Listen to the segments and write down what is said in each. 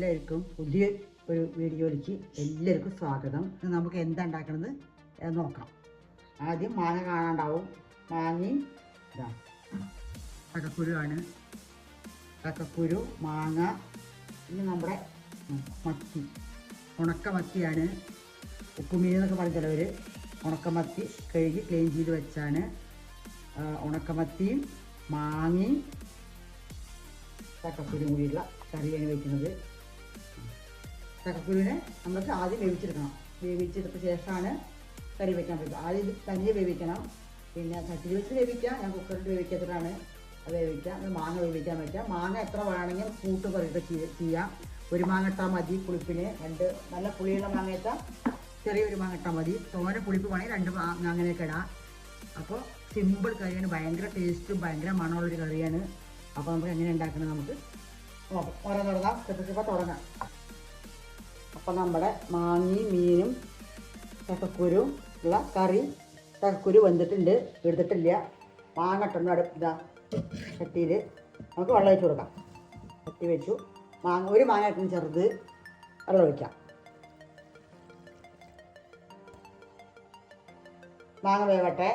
എല്ലാവർക്കും പുതിയ ഒരു വീഡിയോയിലേക്ക് എല്ലാവർക്കും സ്വാഗതം. നമുക്ക് എന്താ ഉണ്ടാക്കണമെന്ന് നോക്കാം. ആദ്യം മാങ്ങ കാണാണ്ടാവും. മാങ്ങയും ഇതാ ചക്കക്കുരുവാണ്. ചക്കക്കുരു, മാങ്ങ, പിന്നെ നമ്മുടെ മത്തി, ഉണക്കമത്തിയാണ്. ഉപ്പുമീൻ എന്നൊക്കെ പറഞ്ഞ ചിലവർ. ഉണക്കമത്തി കഴുകി ക്ലീൻ ചെയ്ത് വെച്ചാണ് ഉണക്കമത്തിയും മാങ്ങയും ചക്കക്കുരും കൂടിയുള്ള കറിയാണ് വയ്ക്കുന്നത്. ചക്കക്കുരുവിനെ നമുക്ക് ആദ്യം വേവിച്ചെടുക്കണം. വേവിച്ചെടുത്ത ശേഷമാണ് കറി വയ്ക്കാൻ പറ്റും. ആദ്യം ഇത് തനിയെ വേവിക്കണം. പിന്നെ ചട്ടിയിൽ വെച്ച് വേവിക്കാം. ഞാൻ കുക്കറിൽ വേവിക്കാത്തതാണ് അത് വേവിക്കാം. അത് മാങ്ങ വേവിക്കാൻ പറ്റാം. മാങ്ങ എത്ര വേണമെങ്കിൽ കൂട്ട് കറിയൊക്കെ ചെയ്യാം. ഒരു മാങ്ങ ഇട്ടാൽ മതി പുളിപ്പിന്. രണ്ട് നല്ല പുളിയുള്ള മാങ്ങ ഇട്ടാൽ ചെറിയൊരു മാങ്ങ ഇട്ടാൽ മതി. തോനെ പുളിപ്പ് വേണമെങ്കിൽ രണ്ട് മാങ്ങ അങ്ങനെയൊക്കെ ഇടാം. അപ്പോൾ സിമ്പിൾ കറിയാണ്. ഭയങ്കര ടേസ്റ്റും ഭയങ്കര മണമുള്ളൊരു കറിയാണ്. അപ്പോൾ നമുക്ക് എങ്ങനെ ഉണ്ടാക്കണം നമുക്ക് നോക്കാം. ഓരോ തുടങ്ങാം. അപ്പം നമ്മുടെ മാങ്ങയും മീനും ചക്കക്കുരും ഉള്ള കറി. ചക്കക്കുരു വെന്തിട്ടുണ്ട്, എടുത്തിട്ടില്ല. മാങ്ങ ഇട്ടുണ്ട് ഇതാ ചട്ടിയിൽ. നമുക്ക് വെള്ളം ഒഴിച്ച് കൊടുക്കാം. ചട്ടി വെച്ചു. ഒരു മാങ്ങ ഇട്ടും ചെറുത് വെള്ളം ഒഴിക്കാം. മാങ്ങ വേവട്ടെ.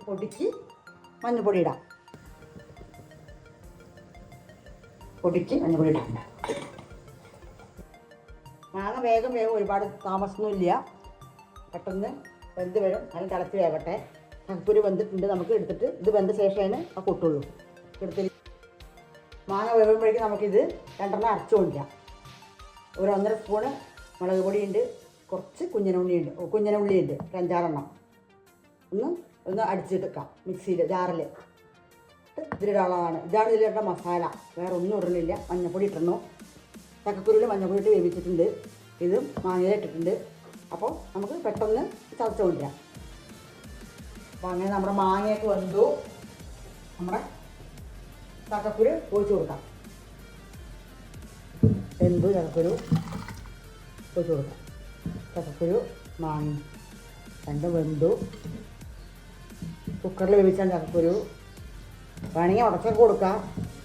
പൊടിക്ക് മഞ്ഞൾപ്പൊടി ഇടാം. മഞ്ഞൾപ്പൊടി ഇടാം. മാങ്ങ വേഗം ഒരുപാട് താമസമൊന്നുമില്ല. പെട്ടെന്ന് വെന്ത് വരും. നല്ല തിളച്ച് വേവട്ടെ. ചക്കക്കുരു വെന്തിട്ടുണ്ട്. നമുക്ക് എടുത്തിട്ട് ഇത് വെന്ത ശേഷമാണ് ആ കൊട്ടുള്ളൂ. എടുത്തിട്ട് മാങ്ങ വേവുമ്പോഴേക്കും നമുക്കിത് രണ്ടെണ്ണം അരച്ചു കൊണ്ടിരിക്കാം. ഒരു 1.5 സ്പൂണ് മുളക് പൊടിയുണ്ട്. കുറച്ച് കുഞ്ഞനുള്ളിയുണ്ട്. ഒരു 5-6 ഒന്ന് അടിച്ചെടുക്കാം മിക്സിയിൽ, ജാറിൽ. ഇതിലിടാനുള്ളതാണ്. ഇതാണ് ഇതിലിട്ട മസാല. വേറെ ഒന്നും ഇടണില്ല. മഞ്ഞൾപ്പൊടി ഇട്ടിരുന്നു. ചക്കക്കുരുവിൽ മഞ്ഞൾപ്പൊടി ഇട്ട് വേവിച്ചിട്ടുണ്ട്. ഇതും മാങ്ങയിലിട്ടിട്ടുണ്ട്. അപ്പോൾ നമുക്ക് പെട്ടെന്ന് ചതച്ച് കൊണ്ടുവരാം. അപ്പോൾ അങ്ങനെ നമ്മുടെ മാങ്ങയൊക്കെ വന്നു. നമ്മുടെ ചക്കക്കുരു ഒഴിച്ച് കൊടുക്കാം. ചക്കക്കുരു ഒഴിച്ച് കൊടുക്കാം. ചക്കക്കുരു മാങ്ങ രണ്ടും വെന്തു. കുക്കറിൽ വേവിച്ചാൽ ചക്കക്കുരു വേണമെങ്കിൽ ഉടച്ചൊക്കെ കൊടുക്കാം.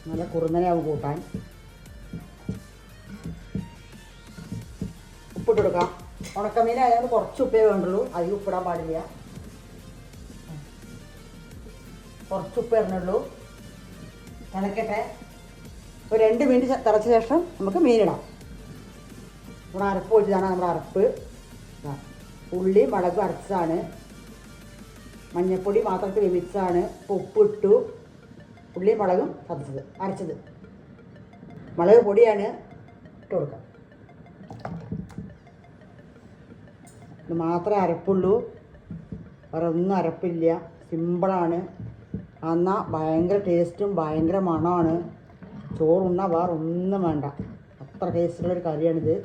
നല്ല കുറുന്നനെയാവും കൂട്ടാൻ. ഉപ്പിട്ട് കൊടുക്കാം. ഉണക്കമീനായതുകൊണ്ട് കുറച്ച് ഉപ്പേ വേണ്ടുള്ളൂ. അധികം ഉപ്പിടാൻ പാടില്ല. കുറച്ച് ഉപ്പ് ഇടണുള്ളൂ. തിളക്കട്ടെ. ഒരു 2 മിനിറ്റ് തിളച്ച ശേഷം നമുക്ക് മീനിടാം. നമ്മുടെ അരപ്പ് ഒഴിച്ചതാണ്. നമ്മുടെ അരപ്പ് ഉള്ളി മുളക് അരച്ചതാണ്. മഞ്ഞൾപ്പൊടി മാത്രമായിട്ട് വേവിച്ചതാണ്. ഉപ്പിട്ടു. ഉള്ളി മുളകും അരച്ചത്. മുളക് പൊടിയാണ് ഇട്ട് കൊടുക്കാം. ഇത് മാത്രമേ അരപ്പുള്ളൂ. വേറെ ഒന്നും അരപ്പില്ല. സിമ്പിളാണ്. എന്നാൽ ഭയങ്കര ടേസ്റ്റും ഭയങ്കര മണമാണ്. ചോറുണ്ണാൽ വേറെ ഒന്നും വേണ്ട. അത്ര ടേസ്റ്റുള്ളൊരു കറിയാണിത്.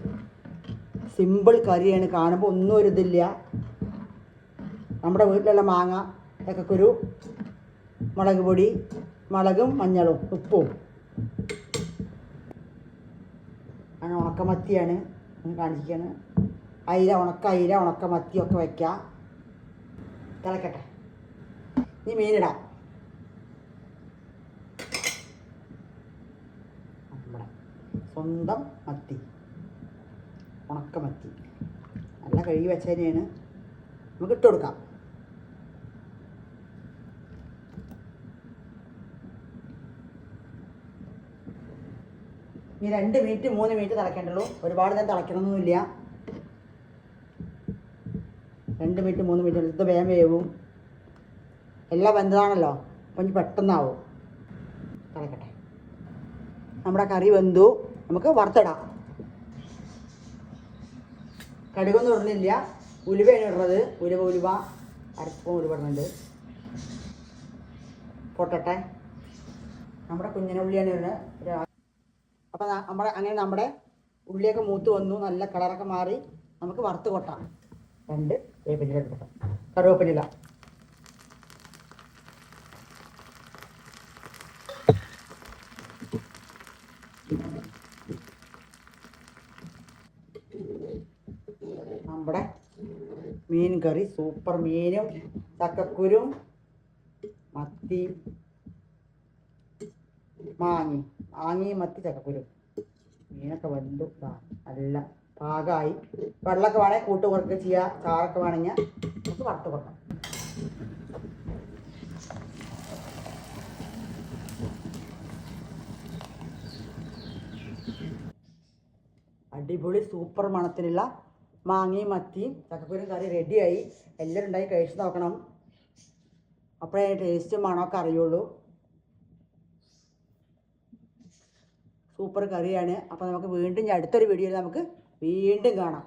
സിമ്പിൾ കറിയാണ്. കാണുമ്പോൾ ഒന്നും ഒരു ഇതില്ല. നമ്മുടെ വീട്ടിലുള്ള മാങ്ങ, ചക്കക്കുരു, മുളക് പൊടി, മുളകും മഞ്ഞളും ഉപ്പും. അങ്ങനെ ഉണക്കമത്തിയാണ് കാണിച്ചിരിക്കുകയാണ്. അയില, ഉണക്കമത്തിയൊക്കെ വയ്ക്കാം. തിളക്കട്ടെ. ഇനി മീനിടാം. നമ്മുടെ സ്വന്തം മത്തി, ഉണക്കമത്തി നല്ല കഴുകി വെച്ചതിനെയാണ്. നമുക്ക് ഇട്ട് കൊടുക്കാം. ഇനി 2 മിനിറ്റ് 3 മിനിറ്റ് തിളക്കേണ്ടുള്ളൂ. ഒരുപാട് നേരം തിളയ്ക്കണമെന്നൊന്നുമില്ല. 2 മിനിറ്റ് 3 മിനിറ്റ് ഇത് വേഗം വേവും. എല്ലാം വെന്തതാണല്ലോ. അപ്പം ഇനി പെട്ടെന്നാവും. തിളക്കട്ടെ. നമ്മുടെ കറി വെന്തു. നമുക്ക് വറുത്തിടാം. കടുകൊന്നും ഇടുന്നില്ല. ഉലുവയാണ് ഇടുന്നത്. ഉലുവ 1 സ്പൂൺ ഉലുവ ഇടുന്നുണ്ട്. പൊട്ടട്ടെ. നമ്മുടെ കുഞ്ഞനുള്ളിയാണ് ഇടുന്നത്. അപ്പം നമ്മുടെ ഉള്ളിയൊക്കെ മൂത്ത് വന്നു. നല്ല കളറൊക്കെ മാറി. നമുക്ക് വറുത്ത് കൊട്ടാം. 2 വേപ്പില എടുക്കാം. കറിവേപ്പില. നമ്മുടെ മീൻ കറി സൂപ്പർ. മീനും ചക്കക്കുരും മത്തി മാങ്ങയും മത്തി ചക്കക്കുരു. മീനൊക്കെ വെന്തു നല്ല പാകമായി. വെള്ളമൊക്കെ വേണമെങ്കിൽ കൂട്ട് കുറയ്ക്കുക ചെയ്യുക. ചാറൊക്കെ വേണമെങ്കിൽ നമുക്ക് വറുത്ത് കൊടുക്കാം. അടിപൊളി സൂപ്പർ മണത്തിലുള്ള മാങ്ങയും മത്തിയും ചക്കക്കുരും കറി റെഡിയായി. എല്ലാവരും ഉണ്ടായി കഴിച്ച് നോക്കണം. അപ്പോഴേ ടേസ്റ്റ് മണമൊക്കെ അറിയുള്ളൂ. സൂപ്പർ കറിയാണ്. അപ്പോൾ നമുക്ക് വീണ്ടും അടുത്തൊരു വീഡിയോയിൽ നമുക്ക് വീണ്ടും കാണാം.